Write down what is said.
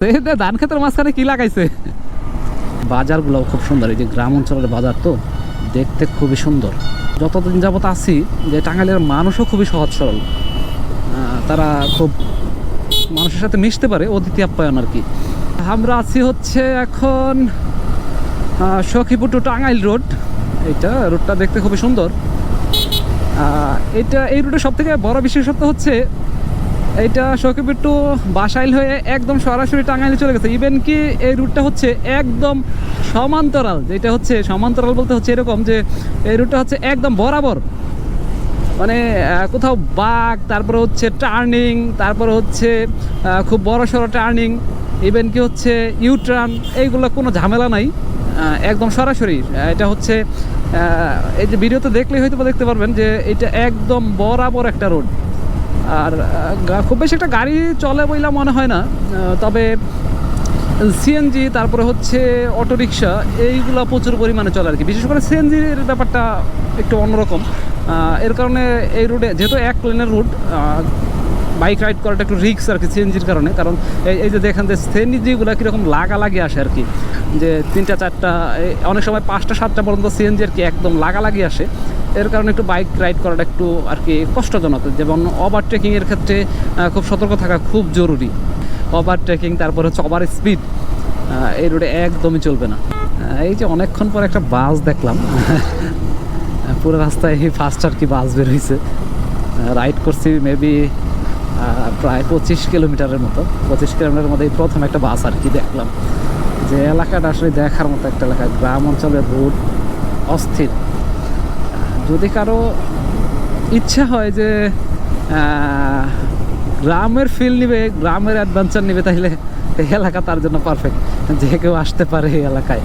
ধান ক্ষেতের মাঝখানে কি লাগাইছে? বাজারগুলো খুব সুন্দর, এই যে গ্রাম অঞ্চলের বাজার তো দেখতে খুবই সুন্দর। যতদিন যাবত আছি যে টাঙ্গাইলের মানুষও খুবই সহজ সরল, তারা খুব মানুষের সাথে মিশতে পারে, অতিথি আপ্যায়ন আর কি। আমরা আছি হচ্ছে এখন সখীপুর টু টাঙ্গাইল রোড। এইটা রোডটা দেখতে খুবই সুন্দর। এই রুটের সব থেকে বড় বিশেষত্ব হচ্ছে এইটা সখীপুর টু বাসাইল হয়ে একদম সরাসরি টাঙ্গাইলে চলে গেছে। ইভেন কি এই রুটটা হচ্ছে একদম সমান্তরাল, যেটা হচ্ছে সমান্তরাল বলতে হচ্ছে এরকম যে এই রুটটা হচ্ছে একদম বরাবর, মানে কোথাও বাঁক, তারপরে হচ্ছে টার্নিং, তারপরে হচ্ছে খুব বড় সড়ো টার্নিং, ইভেন কি হচ্ছে ইউটার্ন, এইগুলো কোনো ঝামেলা নাই, একদম সরাসরি। এটা হচ্ছে এই যে ভিডিওতে দেখলেই হয়তো দেখতে পারবেন যে এটা একদম বরাবর একটা রোড। আর খুব বেশি একটা গাড়ি চলে বইলা মনে হয় না, তবে সিএনজি তারপরে হচ্ছে অটোরিকশা এইগুলো প্রচুর পরিমাণে চলে আর কি। বিশেষ করে সিএনজির ব্যাপারটা একটু অন্যরকম। এর কারণে এই রুটে যেহেতু এক লেনের রুট, বাইক রাইড করাটা একটু রিস্ক আর কি সিএনজির কারণে। কারণ এই যে দেখেন যে সিএনজিগুলো কীরকম লাগালাগি আসে আর কি, যে 3টা 4টা অনেক সময় 5টা 7টা পর্যন্ত সিএনজি আর কি একদম লাগালাগি আসে। এর কারণে একটু বাইক রাইড করাটা একটু আর কি কষ্টজনক। যেমন ওভারটেকিংয়ের ক্ষেত্রে খুব সতর্ক থাকা খুব জরুরি। ওভারটেকিং, তারপর হচ্ছে ওভার স্পিড এই রোডে একদমই চলবে না। এই যে অনেকক্ষণ পর একটা বাস দেখলাম, পুরো রাস্তায় ফার্স্ট আর কি বাস বের হয়েছে। রাইড করছি মেবি প্রায় 25 কিলোমিটারের মতো। 25 কিলোমিটারের মধ্যে প্রথম একটা বাস আর কি দেখলাম। যে এলাকাটা আসলে দেখার মতো একটা এলাকা, গ্রাম অঞ্চলের রোড অস্থির। যদি কারো ইচ্ছা হয় যে গ্রামের ফিল নিবে, গ্রামের অ্যাডভেঞ্চার নিবে, তাহলে এই এলাকা তার জন্য পারফেক্ট। যে কেউ আসতে পারে এই এলাকায়।